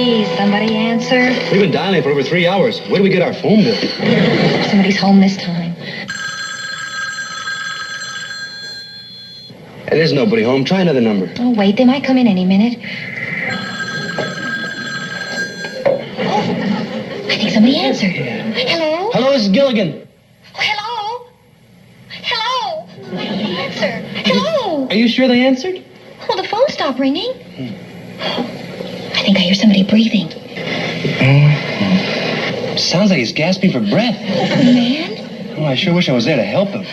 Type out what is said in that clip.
Please, somebody answer. We've been dialing for over 3 hours. Where do we get our phone bill? Somebody's home this time. There's nobody home. Try another number. Oh, wait, they might come in any minute. I think somebody answered. Hello? Hello, this is Gilligan. Oh, hello? Hello? Answer. Hello? Are you sure they answered? Oh, the phone stopped ringing. I think I hear somebody breathing. Sounds like he's gasping for breath. Man? Oh, I sure wish I was there to help him.